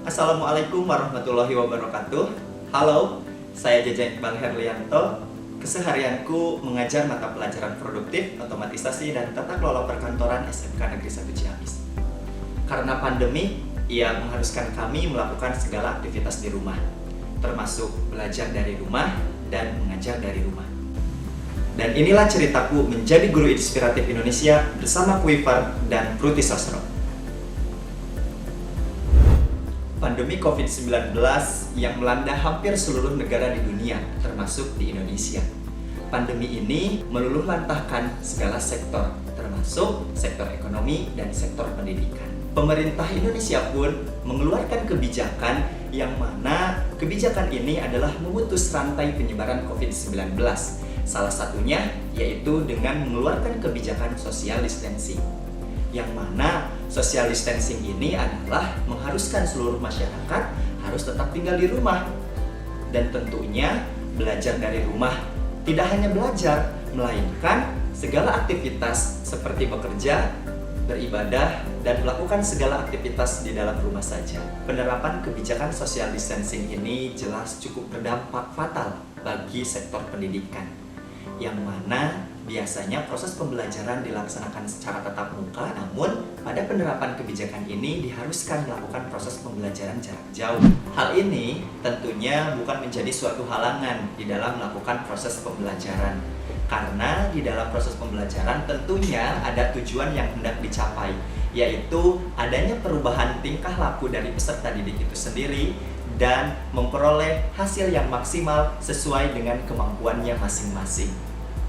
Assalamualaikum warahmatullahi wabarakatuh. Halo, saya Jejen Iqbal Herlianto. Keseharianku mengajar mata pelajaran produktif, otomatisasi, dan tata kelola perkantoran SMK Negeri 1 Ciamis. Karena pandemi, ia mengharuskan kami melakukan segala aktivitas di rumah, termasuk belajar dari rumah dan mengajar dari rumah. Dan inilah ceritaku menjadi guru inspiratif Indonesia bersama Quiver dan Fruity Sosro. Pandemi COVID-19 yang melanda hampir seluruh negara di dunia, termasuk di Indonesia. Pandemi ini meluluhlantahkan segala sektor, termasuk sektor ekonomi dan sektor pendidikan. Pemerintah Indonesia pun mengeluarkan kebijakan yang mana kebijakan ini adalah memutus rantai penyebaran COVID-19. Salah satunya yaitu dengan mengeluarkan kebijakan social distancing, yang mana social distancing ini adalah mengharuskan seluruh masyarakat harus tetap tinggal di rumah. Dan tentunya belajar dari rumah tidak hanya belajar, melainkan segala aktivitas seperti bekerja, beribadah, dan melakukan segala aktivitas di dalam rumah saja. Penerapan kebijakan social distancing ini jelas cukup berdampak fatal bagi sektor pendidikan, yang mana biasanya proses pembelajaran dilaksanakan secara tatap muka, namun pada penerapan kebijakan ini diharuskan melakukan proses pembelajaran jarak jauh. Hal ini tentunya bukan menjadi suatu halangan di dalam melakukan proses pembelajaran, karena di dalam proses pembelajaran tentunya ada tujuan yang hendak dicapai, yaitu adanya perubahan tingkah laku dari peserta didik itu sendiri dan memperoleh hasil yang maksimal sesuai dengan kemampuannya masing-masing.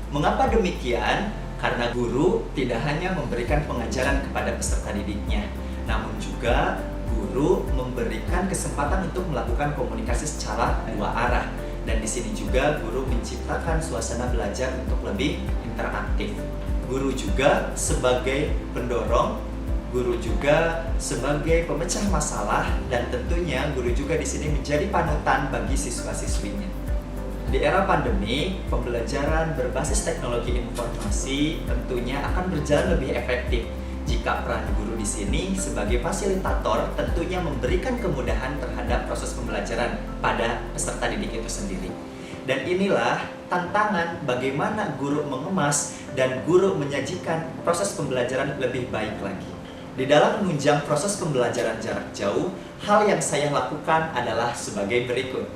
Mengapa demikian? Karena guru tidak hanya memberikan pengajaran kepada peserta didiknya, namun juga guru memberikan kesempatan untuk melakukan komunikasi secara dua arah. Dan di sini juga guru menciptakan suasana belajar untuk lebih interaktif. Guru juga sebagai pendorong, guru juga sebagai pemecah masalah, dan tentunya guru juga di sini menjadi panutan bagi siswa-siswinya. Di era pandemi, pembelajaran berbasis teknologi informasi tentunya akan berjalan lebih efektif jika peran guru di sini sebagai fasilitator tentunya memberikan kemudahan terhadap proses pembelajaran pada peserta didik itu sendiri. Dan inilah tantangan bagaimana guru mengemas dan guru menyajikan proses pembelajaran lebih baik lagi. Di dalam menunjang proses pembelajaran jarak jauh, hal yang saya lakukan adalah sebagai berikut.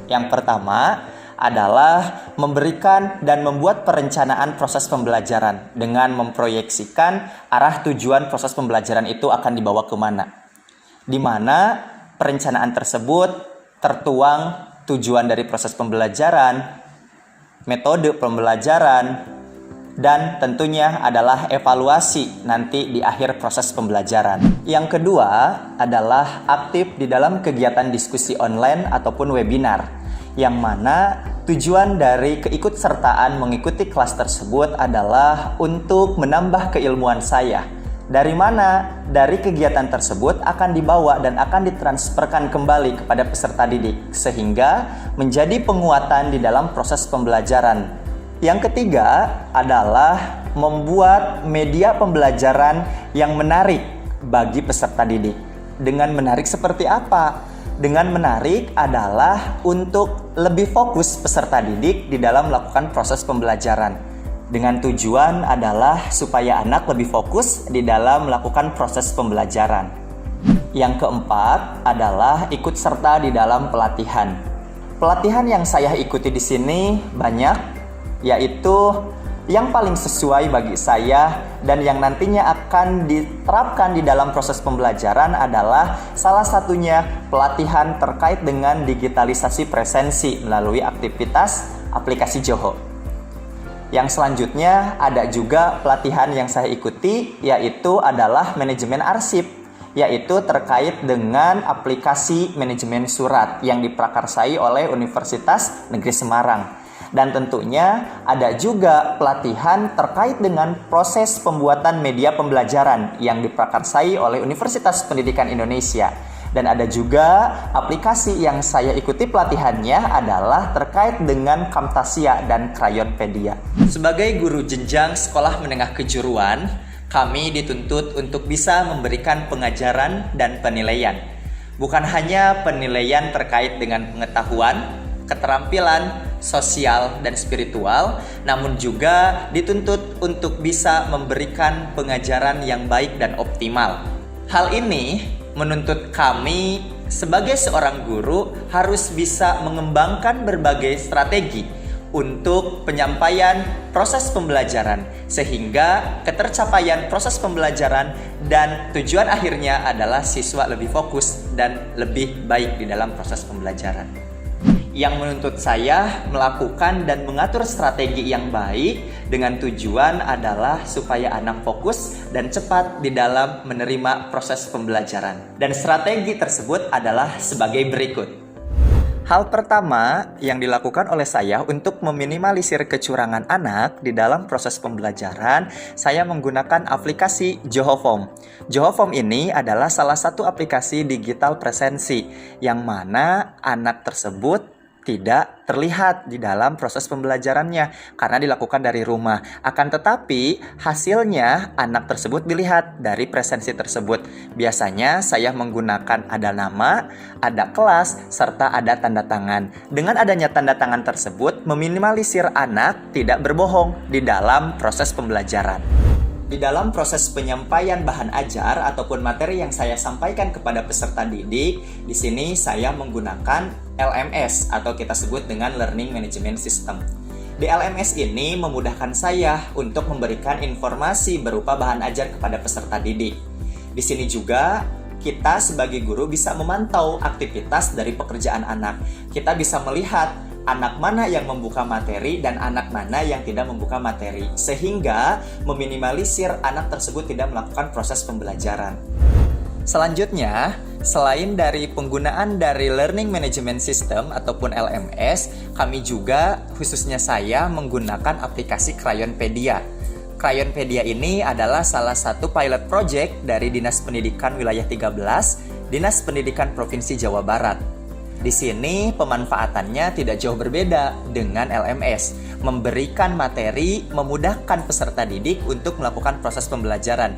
Yang pertama adalah memberikan dan membuat perencanaan proses pembelajaran dengan memproyeksikan arah tujuan proses pembelajaran itu akan dibawa kemana. Di mana perencanaan tersebut tertuang tujuan dari proses pembelajaran, metode pembelajaran, dan tentunya adalah evaluasi nanti di akhir proses pembelajaran. Yang kedua adalah aktif di dalam kegiatan diskusi online ataupun webinar, yang mana tujuan dari keikutsertaan mengikuti kelas tersebut adalah untuk menambah keilmuan saya. Dari mana dari kegiatan tersebut akan dibawa dan akan ditransferkan kembali kepada peserta didik, sehingga menjadi penguatan di dalam proses pembelajaran. Yang ketiga adalah membuat media pembelajaran yang menarik bagi peserta didik. Dengan menarik seperti apa? Dengan menarik adalah untuk lebih fokus peserta didik di dalam melakukan proses pembelajaran. Dengan tujuan adalah supaya anak lebih fokus di dalam melakukan proses pembelajaran. Yang keempat adalah ikut serta di dalam pelatihan. Pelatihan yang saya ikuti di sini banyak, yaitu yang paling sesuai bagi saya dan yang nantinya akan diterapkan di dalam proses pembelajaran adalah salah satunya pelatihan terkait dengan digitalisasi presensi melalui aktivitas aplikasi Joho. Yang selanjutnya ada juga pelatihan yang saya ikuti, yaitu adalah manajemen arsip, yaitu terkait dengan aplikasi manajemen surat yang diprakarsai oleh Universitas Negeri Semarang. Dan tentunya ada juga pelatihan terkait dengan proses pembuatan media pembelajaran yang diprakarsai oleh Universitas Pendidikan Indonesia. Dan ada juga aplikasi yang saya ikuti pelatihannya adalah terkait dengan Camtasia dan Crayonpedia. Sebagai guru jenjang sekolah menengah kejuruan, kami dituntut untuk bisa memberikan pengajaran dan penilaian. Bukan hanya penilaian terkait dengan pengetahuan, keterampilan, sosial, dan spiritual, namun juga dituntut untuk bisa memberikan pengajaran yang baik dan optimal. Hal ini menuntut kami sebagai seorang guru harus bisa mengembangkan berbagai strategi untuk penyampaian proses pembelajaran sehingga ketercapaian proses pembelajaran dan tujuan akhirnya adalah siswa lebih fokus dan lebih baik di dalam proses pembelajaran. Yang menuntut saya melakukan dan mengatur strategi yang baik dengan tujuan adalah supaya anak fokus dan cepat di dalam menerima proses pembelajaran. Dan strategi tersebut adalah sebagai berikut. Hal pertama yang dilakukan oleh saya untuk meminimalisir kecurangan anak di dalam proses pembelajaran, saya menggunakan aplikasi Johofom. Johofom ini adalah salah satu aplikasi digital presensi yang mana anak tersebut tidak terlihat di dalam proses pembelajarannya karena dilakukan dari rumah. Akan tetapi hasilnya anak tersebut dilihat dari presensi tersebut. Biasanya saya menggunakan ada nama, ada kelas, serta ada tanda tangan. Dengan adanya tanda tangan tersebut meminimalisir anak tidak berbohong di dalam proses pembelajaran. Di dalam proses penyampaian bahan ajar ataupun materi yang saya sampaikan kepada peserta didik, di sini saya menggunakan LMS atau kita sebut dengan Learning Management System. Di LMS ini memudahkan saya untuk memberikan informasi berupa bahan ajar kepada peserta didik. Di sini juga kita sebagai guru bisa memantau aktivitas dari pekerjaan anak. Kita bisa melihat anak mana yang membuka materi dan anak mana yang tidak membuka materi, sehingga meminimalisir anak tersebut tidak melakukan proses pembelajaran. Selanjutnya, selain dari penggunaan dari Learning Management System ataupun LMS, kami juga khususnya saya menggunakan aplikasi Crayonpedia. Crayonpedia ini adalah salah satu pilot project dari Dinas Pendidikan Wilayah 13, Dinas Pendidikan Provinsi Jawa Barat. Di sini pemanfaatannya tidak jauh berbeda dengan LMS, memberikan materi, memudahkan peserta didik untuk melakukan proses pembelajaran.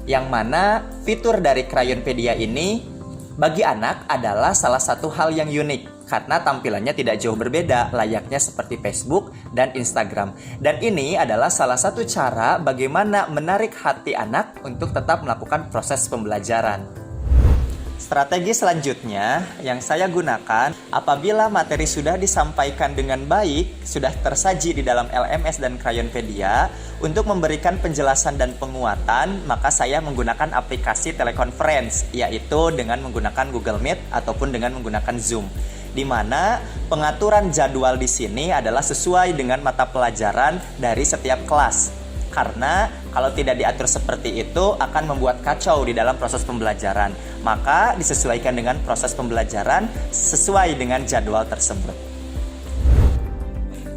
Yang mana fitur dari Crayonpedia ini bagi anak adalah salah satu hal yang unik karena tampilannya tidak jauh berbeda, layaknya seperti Facebook dan Instagram. Dan ini adalah salah satu cara bagaimana menarik hati anak untuk tetap melakukan proses pembelajaran. Strategi selanjutnya yang saya gunakan apabila materi sudah disampaikan dengan baik, sudah tersaji di dalam LMS dan Crayonpedia, untuk memberikan penjelasan dan penguatan, maka saya menggunakan aplikasi teleconference, yaitu dengan menggunakan Google Meet ataupun dengan menggunakan Zoom. Di mana pengaturan jadwal di sini adalah sesuai dengan mata pelajaran dari setiap kelas. Karena kalau tidak diatur seperti itu akan membuat kacau di dalam proses pembelajaran. Maka disesuaikan dengan proses pembelajaran sesuai dengan jadwal tersebut.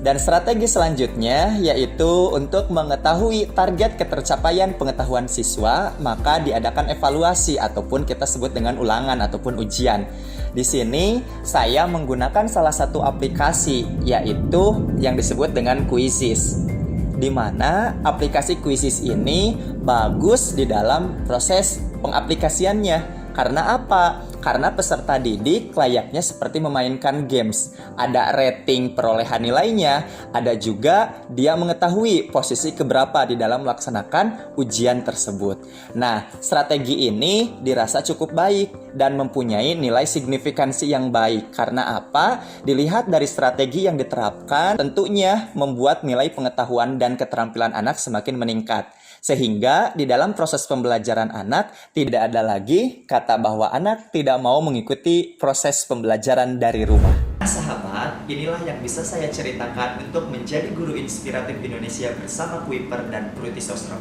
Dan strategi selanjutnya yaitu untuk mengetahui target ketercapaian pengetahuan siswa, maka diadakan evaluasi ataupun kita sebut dengan ulangan ataupun ujian. Di sini saya menggunakan salah satu aplikasi yaitu yang disebut dengan Quizzes. Di mana aplikasi Quizzes ini bagus di dalam proses pengaplikasiannya. Karena apa? Karena peserta didik layaknya seperti memainkan games. Ada rating perolehan nilainya, ada juga dia mengetahui posisi keberapa di dalam melaksanakan ujian tersebut. Nah, strategi ini dirasa cukup baik dan mempunyai nilai signifikansi yang baik. Karena apa? Dilihat dari strategi yang diterapkan, tentunya membuat nilai pengetahuan dan keterampilan anak semakin meningkat. Sehingga di dalam proses pembelajaran anak tidak ada lagi kata bahwa anak tidak mau mengikuti proses pembelajaran dari rumah. Nah, sahabat, inilah yang bisa saya ceritakan untuk menjadi guru inspiratif Indonesia bersama Kuiper dan Pruti Sosro.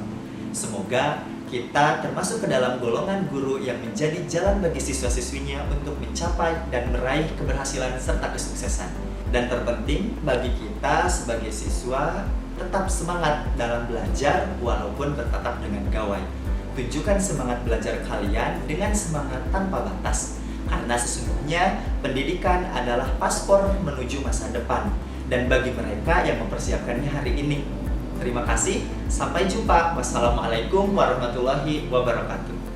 Semoga kita termasuk ke dalam golongan guru yang menjadi jalan bagi siswa-siswinya untuk mencapai dan meraih keberhasilan serta kesuksesan. Dan terpenting bagi kita sebagai siswa, tetap semangat dalam belajar walaupun bertatap dengan gawai. Tunjukkan semangat belajar kalian dengan semangat tanpa batas. Karena sesungguhnya pendidikan adalah paspor menuju masa depan. Dan bagi mereka yang mempersiapkannya hari ini. Terima kasih, sampai jumpa. Wassalamualaikum warahmatullahi wabarakatuh.